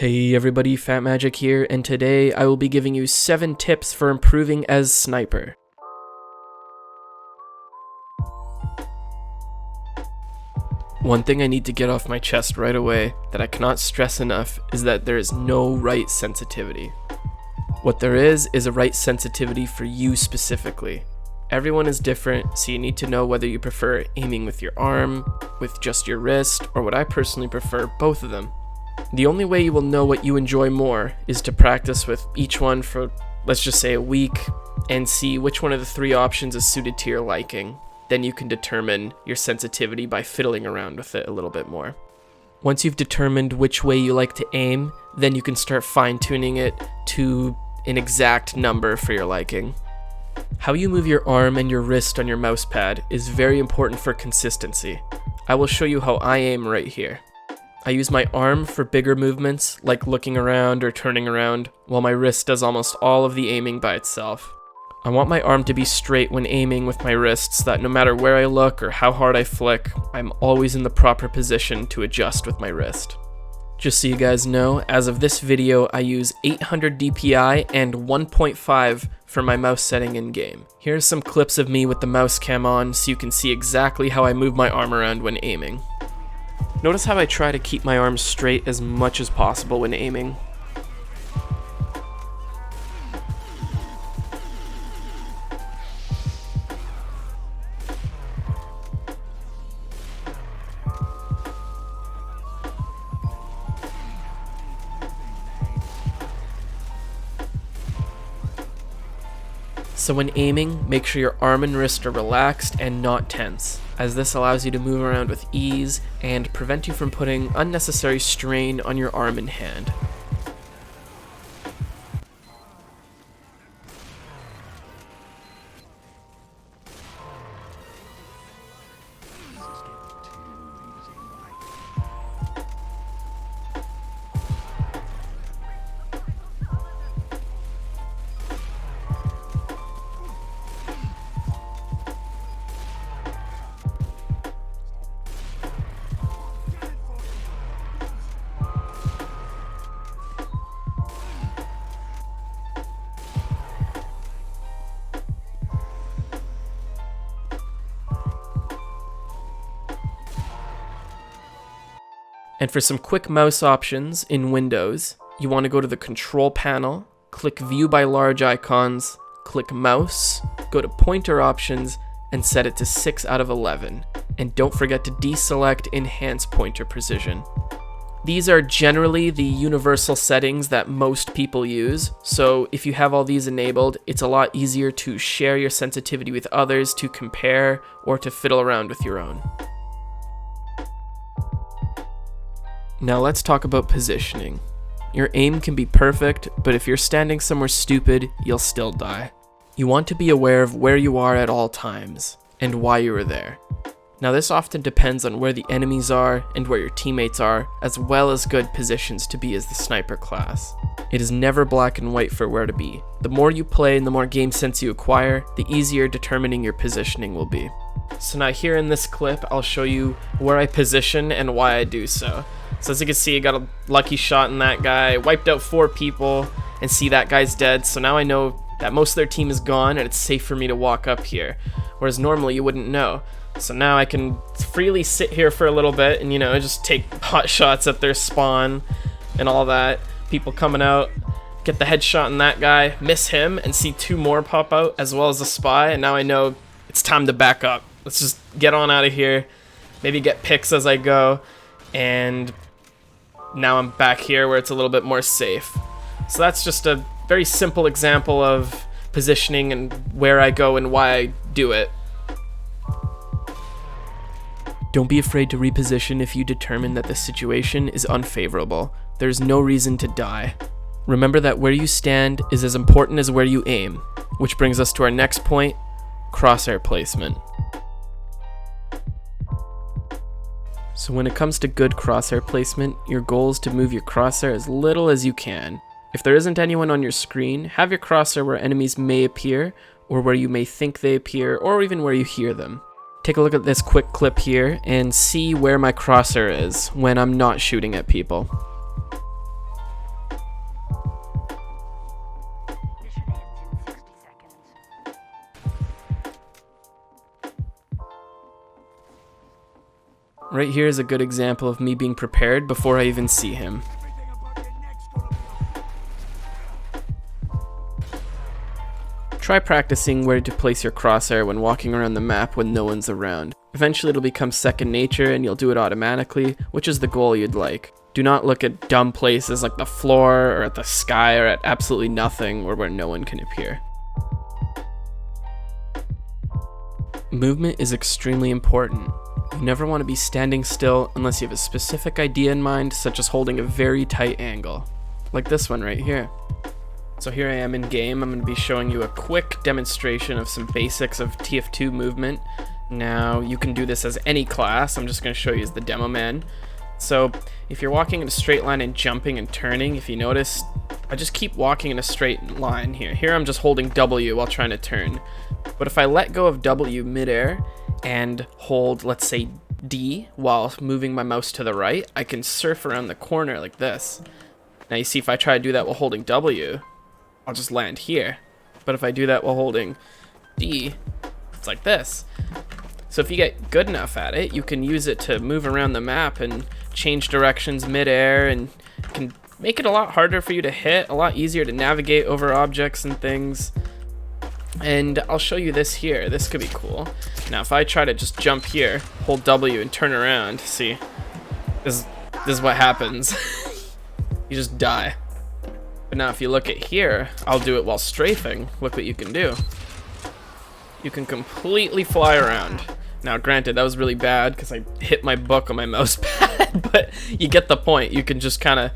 Hey everybody, Fat Magic here, and today I will be giving you 7 tips for improving as Sniper. One thing I need to get off my chest right away that I cannot stress enough is that there is no right sensitivity. What there is a right sensitivity for you specifically. Everyone is different, so you need to know whether you prefer aiming with your arm, with just your wrist, or what I personally prefer, both of them. The only way you will know what you enjoy more is to practice with each one for, let's just say, a week, and see which one of the 3 options is suited to your liking. Then you can determine your sensitivity by fiddling around with it a little bit more. Once you've determined which way you like to aim, then you can start fine-tuning it to an exact number for your liking. How you move your arm and your wrist on your mouse pad is very important for consistency. I will show you how I aim right here. I use my arm for bigger movements, like looking around or turning around, while my wrist does almost all of the aiming by itself. I want my arm to be straight when aiming with my wrists, so that no matter where I look or how hard I flick, I'm always in the proper position to adjust with my wrist. Just so you guys know, as of this video, I use 800 DPI and 1.5 for my mouse setting in game. Here's some clips of me with the mouse cam on so you can see exactly how I move my arm around when aiming. Notice how I try to keep my arms straight as much as possible when aiming. So when aiming, make sure your arm and wrist are relaxed and not tense, as this allows you to move around with ease and prevent you from putting unnecessary strain on your arm and hand. And for some quick mouse options in Windows, you want to go to the Control panel, click View by Large Icons, click Mouse, go to Pointer Options, and set it to 6 out of 11. And don't forget to deselect Enhance Pointer Precision. These are generally the universal settings that most people use, so if you have all these enabled, it's a lot easier to share your sensitivity with others, to compare, or to fiddle around with your own. Now let's talk about positioning. Your aim can be perfect, but if you're standing somewhere stupid, you'll still die. You want to be aware of where you are at all times, and why you are there. Now this often depends on where the enemies are and where your teammates are, as well as good positions to be as the sniper class. It is never black and white for where to be. The more you play and the more game sense you acquire, the easier determining your positioning will be. So now here in this clip, I'll show you where I position and why I do so. So as you can see, I got a lucky shot in that guy, wiped out 4 people, and see that guy's dead. So now I know that most of their team is gone and it's safe for me to walk up here. Whereas normally you wouldn't know. So now I can freely sit here for a little bit and, just take pot shots at their spawn and all that. People coming out, get the headshot in that guy, miss him, and see 2 more pop out as well as a spy. And now I know it's time to back up. Let's just get on out of here. Maybe get picks as I go. And now I'm back here where it's a little bit more safe. So that's just a very simple example of positioning and where I go and why I do it. Don't be afraid to reposition if you determine that the situation is unfavorable. There's no reason to die. Remember that where you stand is as important as where you aim, which brings us to our next point, crosshair placement. So when it comes to good crosshair placement, your goal is to move your crosshair as little as you can. If there isn't anyone on your screen, have your crosshair where enemies may appear, or where you may think they appear, or even where you hear them. Take a look at this quick clip here and see where my crosshair is when I'm not shooting at people. Right here is a good example of me being prepared before I even see him. Try practicing where to place your crosshair when walking around the map when no one's around. Eventually it'll become second nature and you'll do it automatically, which is the goal you'd like. Do not look at dumb places like the floor or at the sky or at absolutely nothing or where no one can appear. Movement is extremely important. You never want to be standing still unless you have a specific idea in mind, such as holding a very tight angle, like this one right here. So here I am in game. I'm going to be showing you a quick demonstration of some basics of TF2 movement. Now you can do this as any class. I'm just going to show you as the demo man. So if you're walking in a straight line and jumping and turning, if you notice, I just keep walking in a straight line here. Here I'm just holding W while trying to turn. But if I let go of W midair and hold, let's say, D while moving my mouse to the right, I can surf around the corner like this. Now you see, if I try to do that while holding W, I'll just land here. But if I do that while holding D, it's like this. So if you get good enough at it, you can use it to move around the map and change directions midair, and can make it a lot harder for you to hit, a lot easier to navigate over objects and things. And I'll show you this here. This could be cool. Now if I try to just jump here, hold W and turn around, see, this is what happens. You just die. But now if you look at here, I'll do it while strafing. Look what you can do. You can completely fly around. Now granted, that was really bad because I hit my book on my mouse pad, but you get the point. You can just kind of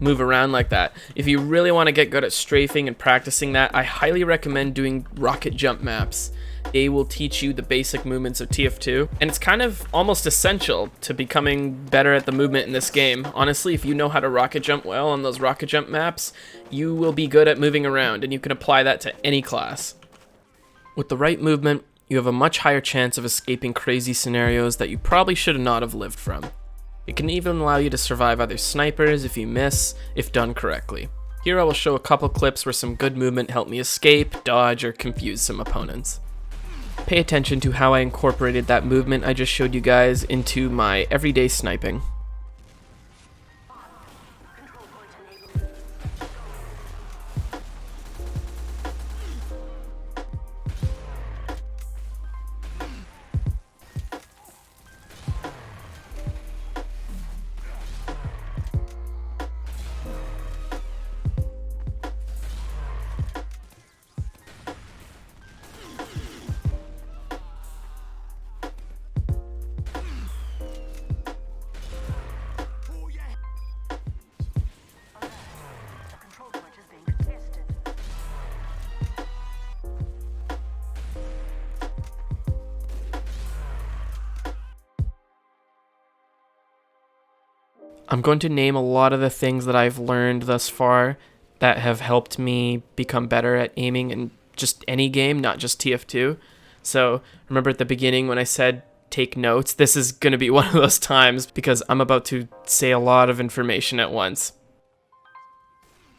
move around like that. If you really want to get good at strafing and practicing that, I highly recommend doing rocket jump maps. They will teach you the basic movements of TF2, and it's kind of almost essential to becoming better at the movement in this game. Honestly, if you know how to rocket jump well on those rocket jump maps, you will be good at moving around, and you can apply that to any class. With the right movement, you have a much higher chance of escaping crazy scenarios that you probably should not have lived from. It can even allow you to survive other snipers if you miss, if done correctly. Here I will show a couple clips where some good movement helped me escape, dodge, or confuse some opponents. Pay attention to how I incorporated that movement I just showed you guys into my everyday sniping. I'm going to name a lot of the things that I've learned thus far that have helped me become better at aiming in just any game, not just TF2. So remember at the beginning when I said take notes, this is going to be one of those times because I'm about to say a lot of information at once.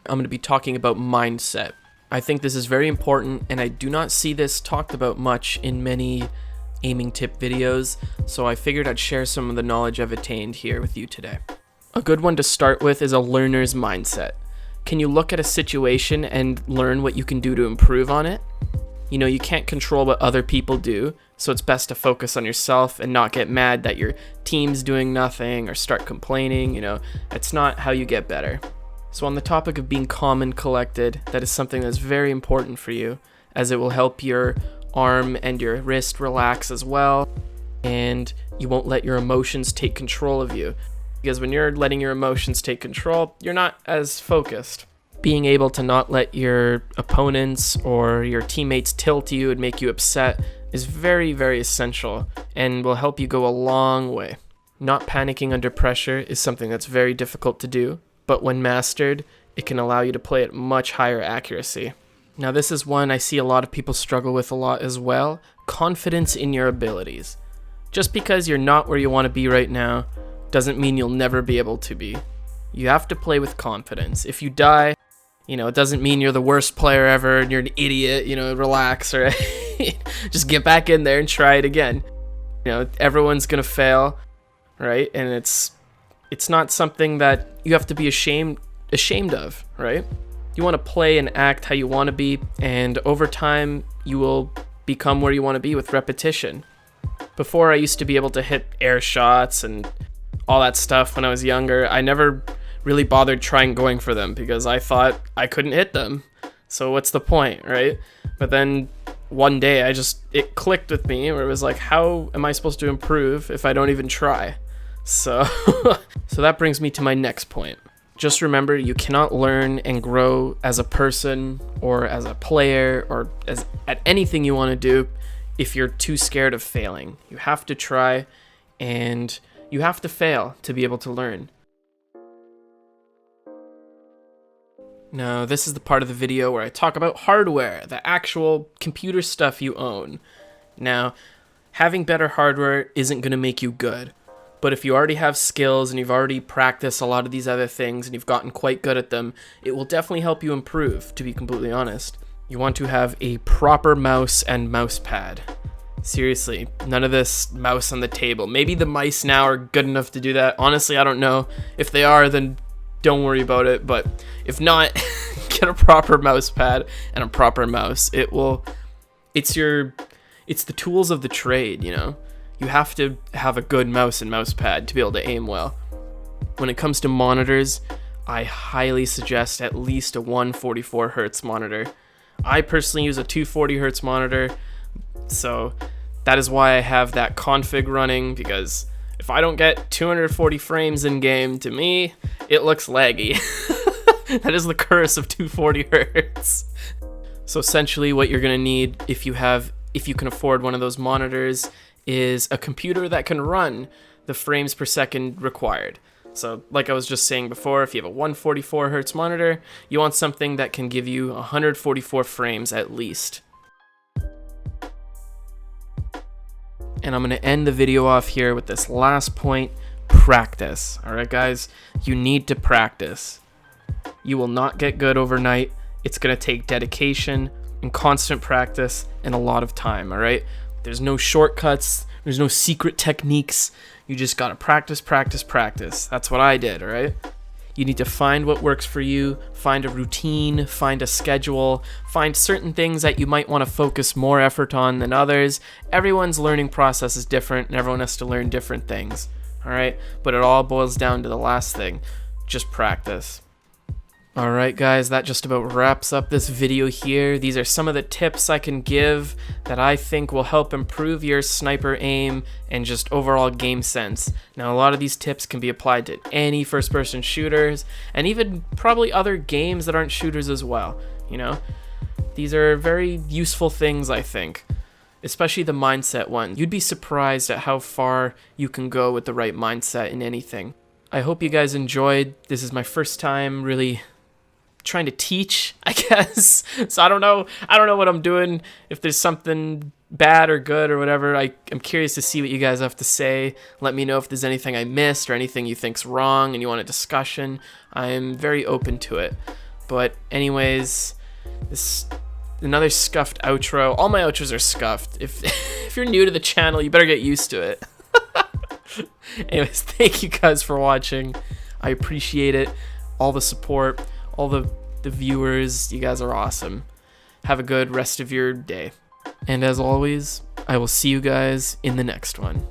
I'm going to be talking about mindset. I think this is very important, and I do not see this talked about much in many aiming tip videos, so I figured I'd share some of the knowledge I've attained here with you today. A good one to start with is a learner's mindset. Can you look at a situation and learn what you can do to improve on it? You know, you can't control what other people do, so it's best to focus on yourself and not get mad that your team's doing nothing or start complaining. You know, it's not how you get better. So on the topic of being calm and collected, that is something that's very important for you, as it will help your arm and your wrist relax as well, and you won't let your emotions take control of you. Because when you're letting your emotions take control, you're not as focused. Being able to not let your opponents or your teammates tilt you and make you upset is very, very essential and will help you go a long way. Not panicking under pressure is something that's very difficult to do, but when mastered, it can allow you to play at much higher accuracy. Now this is one I see a lot of people struggle with a lot as well: confidence in your abilities. Just because you're not where you want to be right now doesn't mean you'll never be able to be. You have to play with confidence. If you die, you know, it doesn't mean you're the worst player ever and you're an idiot, you know, relax, or just get back in there and try it again. You know, everyone's gonna fail. right? And it's not something that you have to be ashamed of, right? You want to play and act how you want to be, and over time you will become where you want to be with repetition. Before, I used to be able to hit air shots and all that stuff when I was younger. I never really bothered trying going for them because I thought I couldn't hit them. So what's the point, right? But then one day it clicked with me where it was like, how am I supposed to improve if I don't even try? So so that brings me to my next point. Just remember, you cannot learn and grow as a person or as a player or as at anything you want to do if you're too scared of failing. You have to try, and you have to fail to be able to learn. Now, this is the part of the video where I talk about hardware, the actual computer stuff you own. Now, having better hardware isn't going to make you good. But if you already have skills and you've already practiced a lot of these other things and you've gotten quite good at them, it will definitely help you improve, to be completely honest. You want to have a proper mouse and mouse pad. Seriously, none of this mouse on the table. Maybe the mice now are good enough to do that. Honestly, I don't know. If they are, then don't worry about it. But if not, get a proper mouse pad and a proper mouse. It's the tools of the trade, you know? You have to have a good mouse and mouse pad to be able to aim well. When it comes to monitors, I highly suggest at least a 144 hertz monitor. I personally use a 240 hertz monitor, so that is why I have that config running, because if I don't get 240 frames in game, to me, it looks laggy. That is the curse of 240 hertz. So essentially what you're gonna need if you can afford one of those monitors is a computer that can run the frames per second required. So like I was just saying before, if you have a 144 hertz monitor, you want something that can give you 144 frames at least. And I'm going to end the video off here with this last point: practice. All right, guys, you need to practice. You will not get good overnight. It's going to take dedication and constant practice and a lot of time, all right? There's no shortcuts. There's no secret techniques. You just got to practice, practice, practice. That's what I did, all right? You need to find what works for you, find a routine, find a schedule, find certain things that you might want to focus more effort on than others. Everyone's learning process is different, and everyone has to learn different things, all right? But it all boils down to the last thing: just practice. Alright guys, that just about wraps up this video here. These are some of the tips I can give that I think will help improve your sniper aim and just overall game sense. Now, a lot of these tips can be applied to any first-person shooters, and even probably other games that aren't shooters as well, you know? These are very useful things, I think, especially the mindset one. You'd be surprised at how far you can go with the right mindset in anything. I hope you guys enjoyed. This is my first time really trying to teach, I guess. So I don't know what I'm doing. If there's something bad or good or whatever, I'm curious to see what you guys have to say. Let me know if there's anything I missed or anything you think's wrong and you want a discussion. I'm very open to it. But anyways, this another scuffed outro. All my outros are scuffed. If you're new to the channel, you better get used to it. Anyways, thank you guys for watching. I appreciate it. All the support, all the viewers. You guys are awesome. Have a good rest of your day. And as always, I will see you guys in the next one.